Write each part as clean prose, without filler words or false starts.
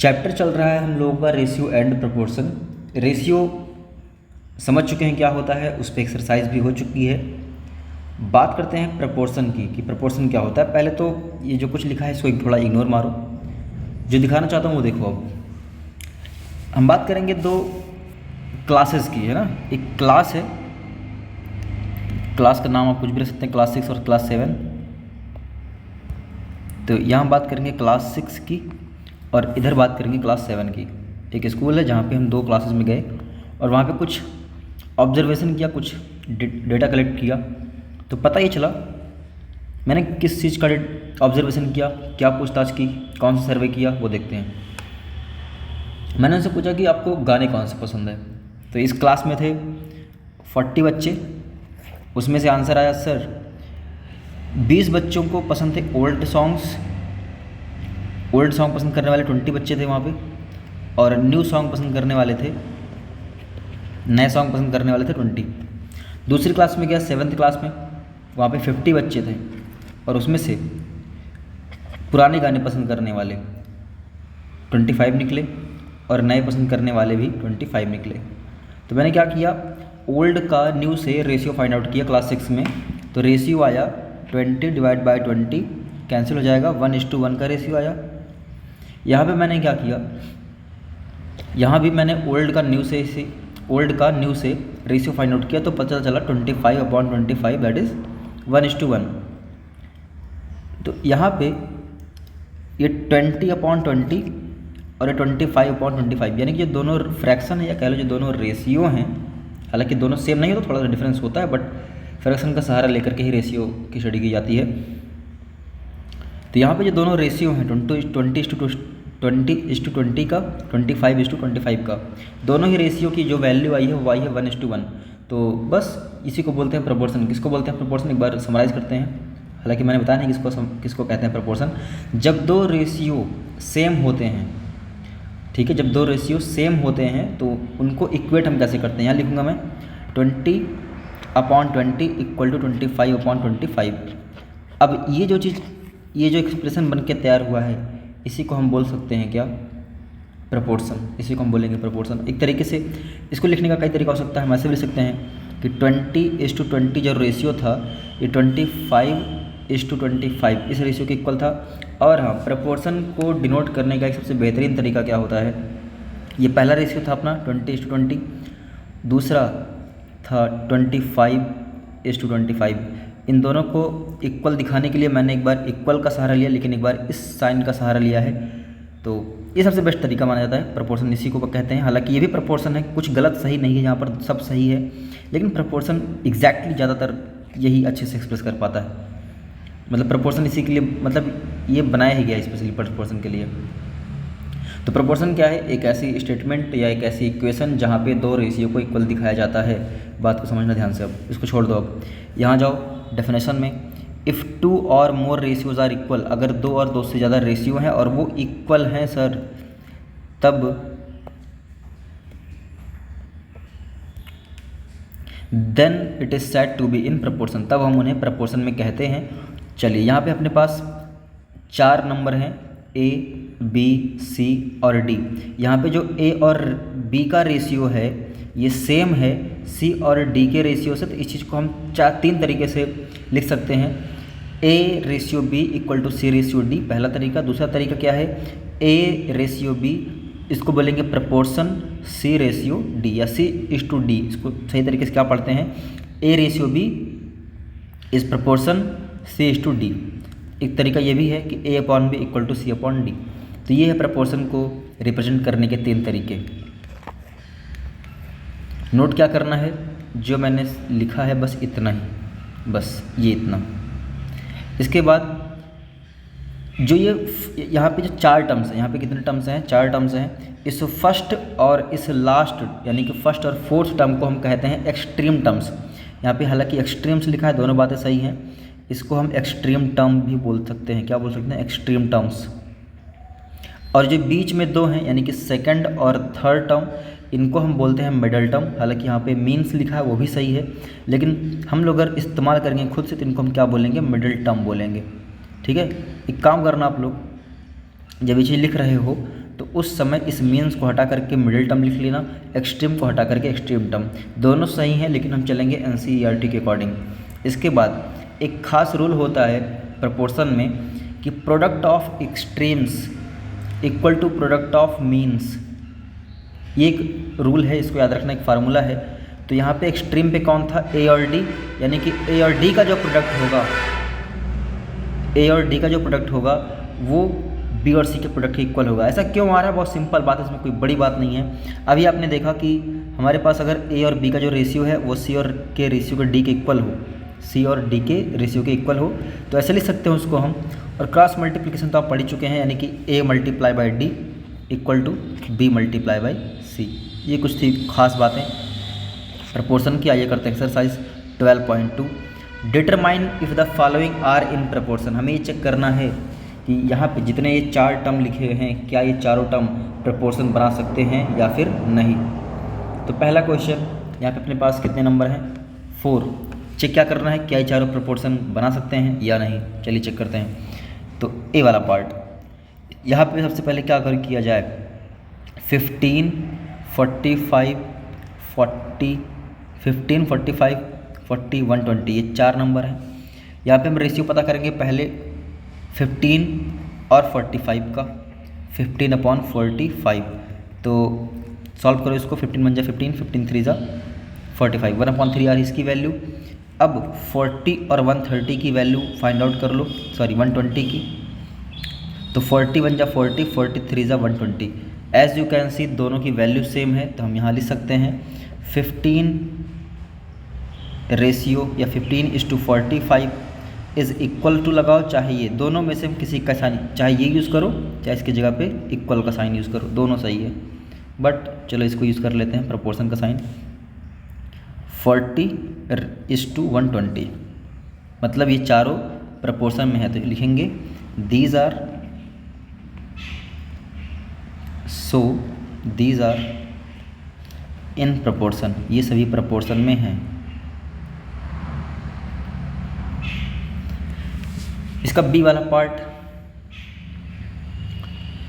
Chapter चल रहा है हम लोगों का रेशियो एंड प्रोपोर्शन। रेशियो समझ चुके हैं क्या होता है, उस पर एक्सरसाइज भी हो चुकी है। बात करते हैं प्रोपोर्शन की कि प्रोपोर्शन क्या होता है। पहले तो ये जो कुछ लिखा है इसको थोड़ा इग्नोर मारो, जो दिखाना चाहता हूँ वो देखो। अब हम बात करेंगे दो क्लासेस की, है ना। एक क्लास है, क्लास का नाम आप कुछ भी रख सकते हैं, क्लास 6 और क्लास 7। तो यहाँ बात करेंगे क्लास 6 की और इधर बात करेंगे क्लास 7 की। एक स्कूल है जहाँ पे हम दो क्लासेस में गए और वहाँ पे कुछ ऑब्जर्वेशन किया, कुछ डेटा कलेक्ट किया। तो पता ये चला मैंने किस चीज़ का ऑब्जर्वेशन किया, क्या पूछताछ की, कौन सा सर्वे किया, वो देखते हैं। मैंने उनसे पूछा कि आपको गाने कौन से पसंद है। तो इस क्लास में थे 40 बच्चे, उसमें से आंसर आया सर 20 बच्चों को पसंद थे ओल्ड सॉन्ग्स। ओल्ड सॉन्ग पसंद करने वाले 20 बच्चे थे वहाँ पे, और न्यू सॉन्ग पसंद करने वाले थे, नए सॉन्ग पसंद करने वाले थे 20। दूसरी क्लास में गया 7th क्लास में, वहाँ पे 50 बच्चे थे और उसमें से पुराने गाने पसंद करने वाले 25 निकले और नए पसंद करने वाले भी 25 निकले। तो मैंने क्या किया, ओल्ड का न्यू से रेशियो फाइंड आउट किया क्लास 6 में। तो रेशियो आया 20/20 कैंसिल हो जाएगा, 1:1 का रेशियो आया। यहाँ पे मैंने क्या किया, यहाँ भी मैंने ओल्ड का न्यू से रेशियो फाइंड आउट किया। तो पता चला 25/25 दैट इज़ 1:1। तो यहाँ पे ये 20/20 और ये 25/25 यानी कि जो दोनों फ्रैक्शन है या कह लो जो दोनों रेशियो हैं, हालांकि दोनों सेम नहीं है तो थोड़ा सा डिफरेंस होता है, बट फ्रैक्शन का सहारा लेकर के ही रेशियो की स्टडी की जाती है। तो यहाँ पे जो दोनों रेशियो हैं 20:20 का, 25:25 का, दोनों ही रेशियो की जो वैल्यू आई है वो आई है 1:1। तो बस इसी को बोलते हैं प्रोपोर्शन। किसको बोलते हैं प्रोपोर्शन, एक बार समराइज़ करते हैं। हालांकि मैंने बताया नहीं किसको कहते हैं प्रोपोर्शन। जब दो रेशियो सेम होते हैं, ठीक है, जब दो रेशियो सेम होते हैं तो उनको इक्वेट हम कैसे करते हैं। यहाँ लिखूँगा मैं 20/20 = 25/25। अब ये जो एक्सप्रेशन बन के तैयार हुआ है इसी को हम बोल सकते हैं क्या, प्रोपोर्शन। इसी को हम बोलेंगे प्रोपोर्शन। एक तरीके से इसको लिखने का कई तरीका हो सकता है। हम ऐसे भी लिख सकते हैं कि 20:20 जो रेशियो था ये 25:25 इस रेशियो के इक्वल था। और हाँ, प्रोपोर्शन को डिनोट करने का एक सबसे बेहतरीन तरीका क्या होता है, ये पहला रेशियो था अपना 20:20, दूसरा था 25:25। इन दोनों को इक्वल दिखाने के लिए मैंने एक बार इक्वल का सहारा लिया, लेकिन एक बार इस साइन का सहारा लिया है। तो ये सबसे बेस्ट तरीका माना जाता है प्रोपोर्शन, इसी को कहते हैं। हालांकि ये भी प्रोपोर्शन है, कुछ गलत सही नहीं है, यहाँ पर सब सही है, लेकिन प्रोपोर्शन एग्जैक्टली ज़्यादातर यही अच्छे से एक्सप्रेस कर पाता है। मतलब प्रोपोर्शन इसी के लिए, मतलब ये बनाया ही गया स्पेशली प्रोपोर्शन के लिए। तो प्रोपोर्शन क्या है, एक ऐसी स्टेटमेंट या एक ऐसी इक्वेशन जहाँ पे दो रेशियो को इक्वल दिखाया जाता है। बात को समझना ध्यान से। अब इसको छोड़ दो, अब यहाँ जाओ डेफिनेशन में। इफ़ 2 और मोर रेशियोज़ आर इक्वल, अगर 2 और 2 से ज़्यादा रेशियो हैं और वो इक्वल हैं सर, तब then it is said to be in proportion, तब हम उन्हें प्रोपोर्शन में कहते हैं। चलिए यहाँ पे अपने पास 4 नंबर हैं, A, B, C और D। यहाँ पे जो A और B का रेशियो है ये सेम है C और D के रेशियो से। तो इस चीज़ को हम 3 तरीके से लिख सकते हैं। A/B = C/D पहला तरीका। दूसरा तरीका क्या है, A/B, इसको बोलेंगे प्रोपोर्शन C/D या C/D। इसको सही तरीके से क्या पढ़ते हैं, A/B इज़ प्रोपोर्शन C/D। एक तरीका ये भी है कि A/B = C/D। तो ये है प्रोपोर्शन को रिप्रेजेंट करने के 3 तरीके। नोट क्या करना है, जो मैंने लिखा है बस इतना ही, बस ये इतना। इसके बाद जो ये यहाँ पे जो 4 टर्म्स हैं, यहाँ पे कितने टर्म्स हैं, 4 टर्म्स हैं। इस फर्स्ट और इस लास्ट यानी कि फर्स्ट और फोर्थ टर्म को हम कहते हैं एक्सट्रीम टर्म्स। यहाँ पे हालांकि एक्सट्रीम्स लिखा है, दोनों बातें सही हैं। इसको हम एक्सट्रीम टर्म भी बोल सकते हैं। क्या बोल सकते हैं, एक्सट्रीम टर्म्स। और जो बीच में 2 हैं यानी कि सेकंड और थर्ड टर्म, इनको हम बोलते हैं मिडल टर्म। हालांकि यहाँ पे मीन्स लिखा है वो भी सही है, लेकिन हम लोग अगर इस्तेमाल करेंगे खुद से तो इनको हम क्या बोलेंगे, मिडल टर्म बोलेंगे। ठीक है, एक काम करना आप लोग, जब ये चीज़ लिख रहे हो तो उस समय इस मीन्स को हटा करके मिडिल टर्म लिख लेना, एक्सट्रीम को हटा करके एक्सट्रीम टर्म। दोनों सही हैं लेकिन हम चलेंगे NCERT के अकॉर्डिंग। इसके बाद एक खास रूल होता है प्रपोर्शन में कि product of extremes equal to product of means, ये एक रूल है, इसको याद रखना, एक फार्मूला है। तो यहाँ पे एक्सट्रीम पे कौन था, A और D, यानी कि A और D का जो प्रोडक्ट होगा, A और D का जो प्रोडक्ट होगा वो B और C के प्रोडक्ट के इक्वल होगा। ऐसा क्यों आ रहा है, बहुत सिंपल बात है, इसमें कोई बड़ी बात नहीं है। अभी आपने देखा कि हमारे पास अगर A और B का जो रेशियो है वो C और के रेशियो के D के इक्वल हो, C और D के रेशियो के इक्वल हो, तो ऐसे लिख सकते हैं उसको हम। और क्रॉस मल्टीप्लिकेशन तो आप पढ़ ही चुके हैं, यानी कि A multiply by D equal to B multiply by C। ये कुछ थी खास बातें प्रपोर्शन की। आइए करते हैं exercise 12.2। Determine if the following are in proportion. हमें ये चेक करना है कि यहाँ पे जितने ये 4 टर्म लिखे हैं क्या ये चारों टर्म प्रपोर्शन बना सकते हैं या फिर नहीं। तो पहला क्वेश्चन यहाँ पे अपने पास कितने नंबर हैं, 4। चेक क्या करना है, क्या ये चारों प्रपोर्शन बना सकते हैं या नहीं। चलिए चेक करते हैं। तो ए वाला पार्ट, यहाँ पे सबसे पहले क्या किया जाए, 15, 45, 40, 15, 45, 40, 120, ये 4 नंबर हैं। यहाँ पे हम रेशियो पता करेंगे पहले 15 और 45 का, 15/45। तो सॉल्व करो इसको, 15 बन जाए 15, 15 3 जा 45, 1/3 आ रही इसकी वैल्यू। अब 40 और 130 की वैल्यू फाइंड आउट कर लो, सॉरी 120 की। तो 40 बन जा 40, 43 जा 120। एज यू कैन सी दोनों की वैल्यू सेम है, तो हम यहाँ लिख सकते हैं 15 रेशियो या 15:45 इज़ इक्वल टू, लगाओ चाहे ये दोनों में से किसी का साइन, चाहे ये यूज़ करो चाहे इसकी जगह पे इक्वल का साइन यूज़ करो, दोनों सही है। बट चलो इसको यूज़ कर लेते हैं प्रोपोर्शन का साइन, 40:120, मतलब ये चारों प्रोपोर्शन में है। तो लिखेंगे these are, so these are in proportion, ये सभी प्रोपोर्शन में हैं। इसका बी वाला पार्ट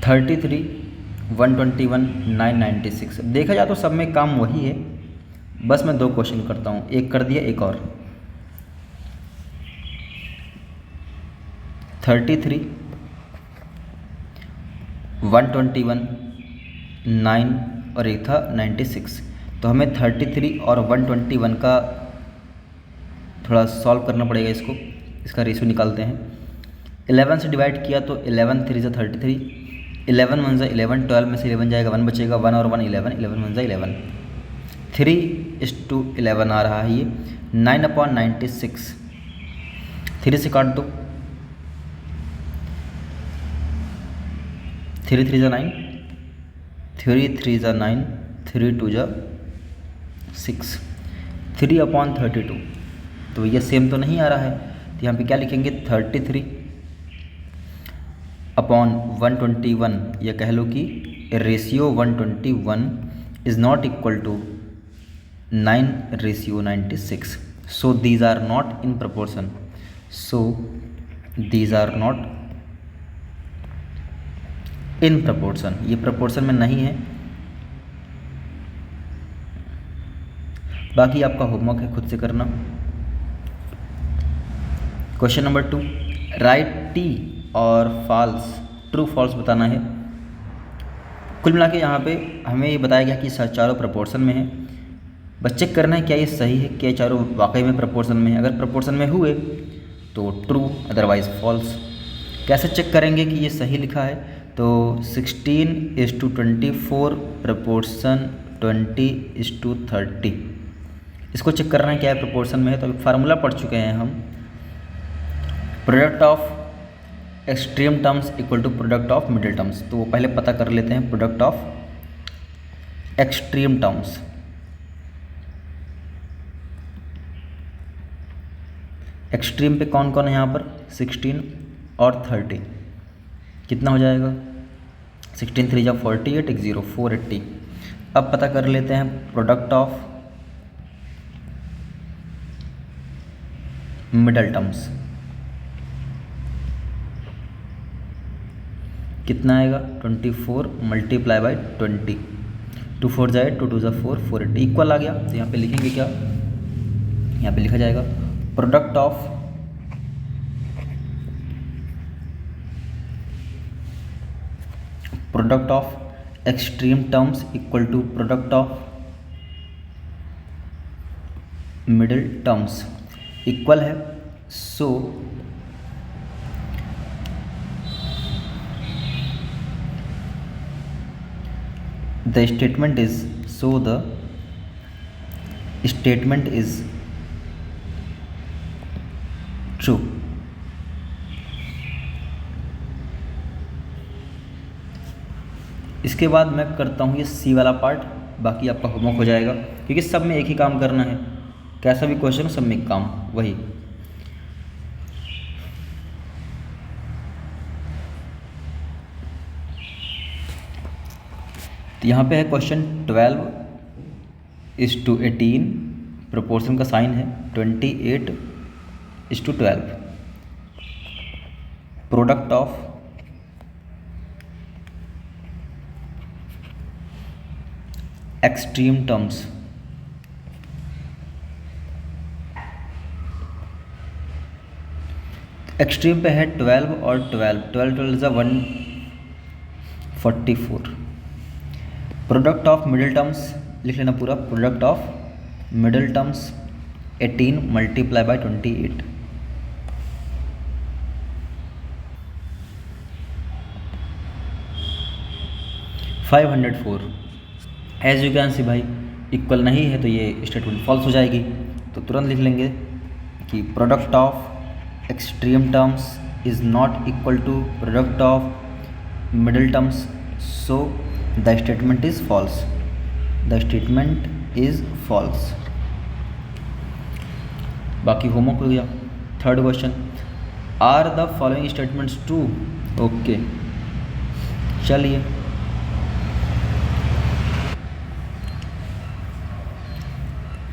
33, 121, 996। देखा जाए तो सब में काम वही है, बस मैं 2 क्वेश्चन करता हूँ, एक कर दिया एक और। 33, 121, 9 और एक था 96। तो हमें 33 और 121 का थोड़ा सॉल्व करना पड़ेगा इसको, इसका रेशियो निकालते हैं। 11 से डिवाइड किया तो 11 3 से 33, 11 1 से 11, 12 में से 11 जाएगा 1 बचेगा, 1 और 1 11, 11 1 से 11, 3:11 आ रहा है ये। 9/96, 3 से काट दो, 3 3 जा 9, 3 3 जा 9, 3 2 जा 6, 3/32। तो ये सेम तो नहीं आ रहा है, तो यहाँ पे क्या लिखेंगे 33/121, या कह लो कि ratio 121 is not equal to 9:96। So these are not in proportion, so these are not in proportion, ये प्रपोर्शन में नहीं है। बाकी आपका होमवर्क है खुद से करना। क्वेश्चन नंबर 2, राइट टी और फॉल्स, ट्रू फॉल्स बताना है। कुल मिला के यहाँ पे हमें ये बताया गया कि चारों प्रपोर्शन में है, बस चेक करना है क्या ये सही है, क्या चारों वाकई में प्रपोर्शन में है। अगर प्रपोर्शन में हुए तो ट्रू, अदरवाइज फॉल्स। कैसे चेक करेंगे कि ये सही लिखा है, तो 16:24 प्रपोर्शन 20:30, इसको चेक करना है क्या है प्रपोर्शन में है। तो अभी फार्मूला पढ़ चुके हैं हम, product of extreme terms equal to product of middle terms. तो वो पहले पता कर लेते हैं product of extreme terms. Extreme पे कौन कौन है यहाँ पर, 16 और 30, कितना हो जाएगा, 16 3 जा 48, 1 0 480। अब पता कर लेते हैं प्रोडक्ट ऑफ मिडल टर्म्स। कितना आएगा 24 मल्टीप्लाई बाई 20, 2 4 जाए 2 2 4 480 इक्वल आ गया। तो यहाँ पे लिखेंगे क्या, यहाँ पे लिखा जाएगा product of extreme terms equal to product of middle terms equal है। So the statement is true। इसके बाद मैं करता हूँ ये सी वाला पार्ट, बाकी आपका होमवर्क हो जाएगा, क्योंकि सब में एक ही काम करना है, कैसा भी क्वेश्चन सब में एक काम वही। तो यहाँ पे है क्वेश्चन 12:18, प्रोपोर्शन का साइन है 28:12, product of extreme terms extreme पे है 12 और 12 12 is 144। Product of middle terms लिख लेना पूरा, product of middle terms 18 multiply by 28, 504। As you can see भाई इक्वल नहीं है तो ये स्टेटमेंट फॉल्स हो जाएगी, तो तुरंत लिख लेंगे कि product of extreme terms is not equal to product of middle terms, so the statement is false, the statement is false. बाकी होमवर्क हो गया। Third question, are the following statements true? Okay चलिए,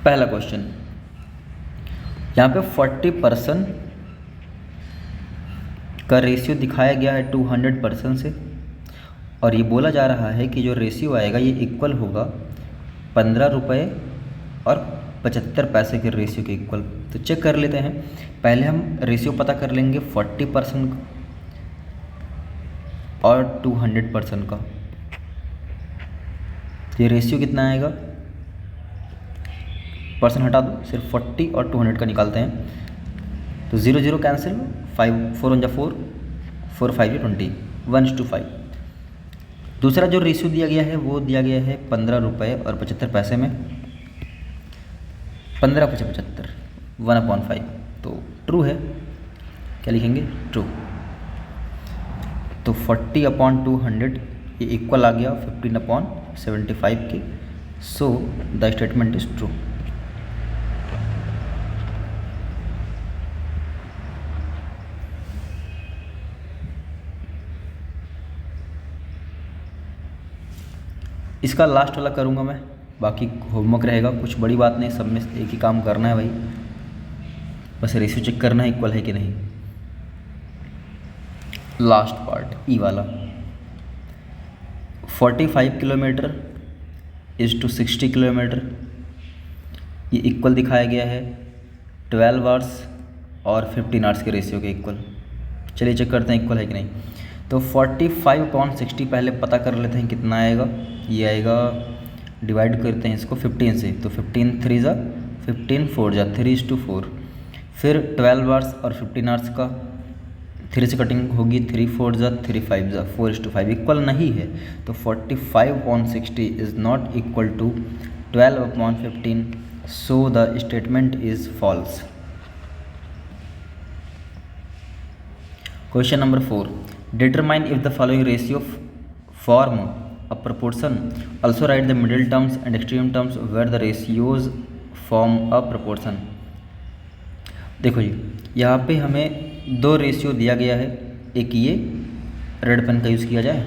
पहला क्वेश्चन, यहाँ पे 40% का ratio दिखाया गया है 200% से, और ये बोला जा रहा है कि जो रेशियो आएगा ये इक्वल होगा 15 रुपये और 75 पैसे के रेशियो के इक्वल। तो चेक कर लेते हैं, पहले हम रेशियो पता कर लेंगे 40% और 200% का। ये रेशियो कितना आएगा, परसेंट हटा दो, सिर्फ 40 और 200 का निकालते हैं, तो 0 0 कैंसिल, 5 4 1 4, 4 5 20, 1:5। दूसरा जो रेशियो दिया गया है वो दिया गया है 15 रुपये और 75 पैसे में, 15 × 75 1/5, तो ट्रू है। क्या लिखेंगे, ट्रू। तो 40/200 ये इक्वल आ गया 15/75 के, सो द स्टेटमेंट इज ट्रू। इसका लास्ट वाला करूँगा मैं, बाकी होमवर्क रहेगा, कुछ बड़ी बात नहीं, सब में एक ही काम करना है भाई, बस रेशियो चेक करना है इक्वल है कि नहीं। लास्ट पार्ट ई वाला, 45 किलोमीटर इज़ टू 60 किलोमीटर, ये इक्वल दिखाया गया है 12 आवर्स और 15 आवर्स के रेशियो के इक्वल। चलिए चेक करते हैं इक्वल है कि नहीं। तो 45/60 पहले पता कर लेते हैं कितना आएगा, ये आएगा, डिवाइड करते हैं इसको 15 से, तो 15 3 × 15 4 × 3:4, फिर 12 आवर्स और 15 आवर्स का 3 से कटिंग होगी, 3 4 × 3 5 × 4:5 इक्वल नहीं है, तो 45/60 is not equal to 12/15, so the statement is false. Question number 4, determine if the following ratio form a proportion, also write the middle terms and extreme terms where the ratios form a proportion। देखो जी, यहाँ पे हमें दो ratio दिया गया है, एक ये रेड पेन का यूज़ किया जाए,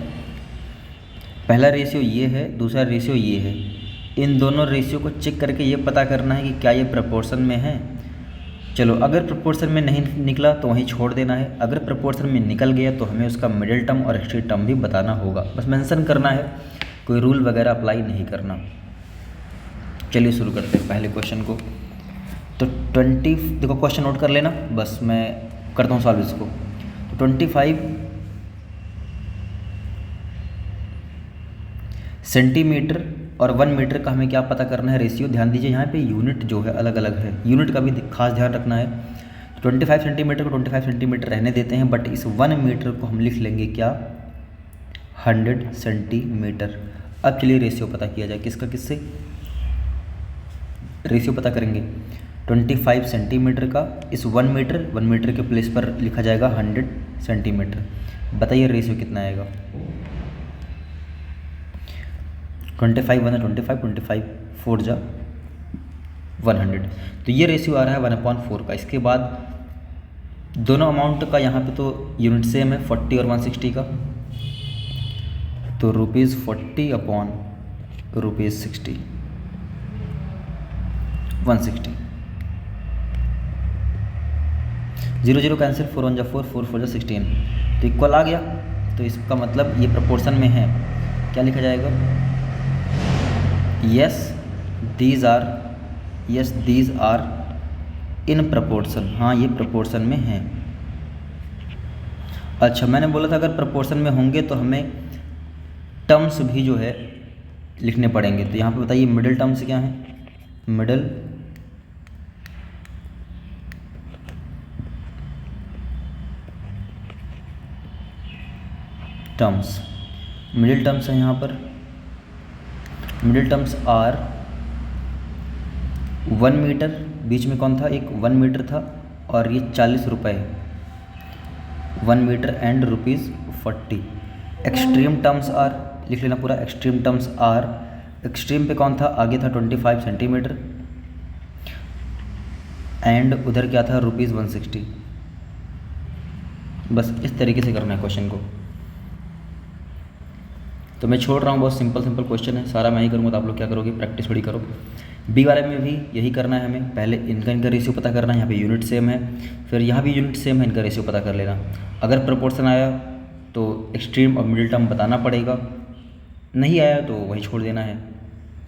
पहला रेशियो ये है, दूसरा रेशियो ये है। इन दोनों रेशियो को चेक करके ये पता करना है कि क्या ये प्रपोर्शन में है, चलो, अगर प्रोपोर्शन में नहीं निकला तो वहीं छोड़ देना है, अगर प्रोपोर्शन में निकल गया तो हमें उसका मिडिल टर्म और एक्सट्रीम टर्म भी बताना होगा, बस मेंशन करना है, कोई रूल वगैरह अप्लाई नहीं करना। चलिए शुरू करते हैं पहले क्वेश्चन को। तो 20, देखो क्वेश्चन नोट कर लेना, बस मैं करता हूँ सॉल्व इसको। तो 25 सेंटीमीटर और 1 मीटर का हमें क्या पता करना है, रेशियो। ध्यान दीजिए यहाँ पे यूनिट जो है अलग अलग है, यूनिट का भी खास ध्यान रखना है। 25 सेंटीमीटर को 25 सेंटीमीटर रहने देते हैं, बट इस 1 मीटर को हम लिख लेंगे क्या, 100 सेंटीमीटर। अब चलिए रेशियो पता किया जाए, किसका किससे रेशियो पता करेंगे। 25 सेंटीमीटर का इस 1 मीटर के प्लेस पर लिखा जाएगा 100 सेंटीमीटर। बताइए रेशियो कितना आएगा। 25 1 25, 25 4 जा 100, तो ये रेशियो आ रहा है 1/4 का। इसके बाद दोनों अमाउंट का यहाँ पे तो यूनिट सेम है, 40 और 160 का, तो ₹40 अपॉन ₹60, 160। 0 0 कैंसिल, 4 1 जा 4, 4 4 जा 16, तो इक्वल आ गया। तो इसका मतलब ये प्रोपोर्शन में है, क्या लिखा जाएगा, yes these are in proportion. हाँ, ये प्रोपोर्शन में है। अच्छा, मैंने बोला था अगर प्रोपोर्शन में होंगे तो हमें टर्म्स भी जो है लिखने पड़ेंगे। तो यहाँ पे बताइए मिडिल टर्म्स क्या हैं, मिडिल टर्म्स, मिडिल टर्म्स है यहाँ पर। मिडिल टर्म्स आर 1 मीटर, बीच में कौन था, एक 1 मीटर था, और ये 40 रुपये, 1 metre and ₹40। Extreme terms are, लिख लेना पूरा, एक्सट्रीम टर्म्स आर, एक्सट्रीम पे कौन था, आगे था 25 सेंटीमीटर, एंड उधर क्या था, ₹160। बस इस तरीके से करना है क्वेश्चन को। तो मैं छोड़ रहा हूँ, बहुत सिंपल क्वेश्चन है, सारा मैं ही करूँगा, तो आप लोग क्या करोगे, प्रैक्टिस थोड़ी करो। बी वाले में भी यही करना है हमें, पहले इनका रेशियो पता करना है, यहाँ पे यूनिट सेम है, फिर यहाँ भी यूनिट सेम है, इनका रेशियो पता कर लेना। अगर प्रोपोर्शन आया तो एक्सट्रीम और मिडिल टर्म बताना पड़ेगा, नहीं आया तो वही छोड़ देना है।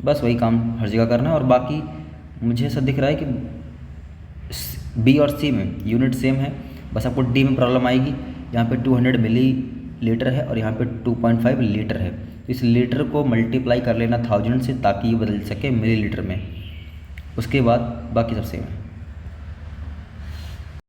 बस वही काम हर जगह करना है। और बाकी मुझे ऐसा दिख रहा है कि बी और सी में यूनिट सेम है, बस आपको डी में प्रॉब्लम आएगी। यहाँ पे 200 मिलीलीटर है और यहाँ पे 2.5 लीटर है, तो इस लीटर को मल्टीप्लाई कर लेना 1000 से, ताकि ये बदल सके मिलीलीटर में। उसके बाद बाकी सब सेम है।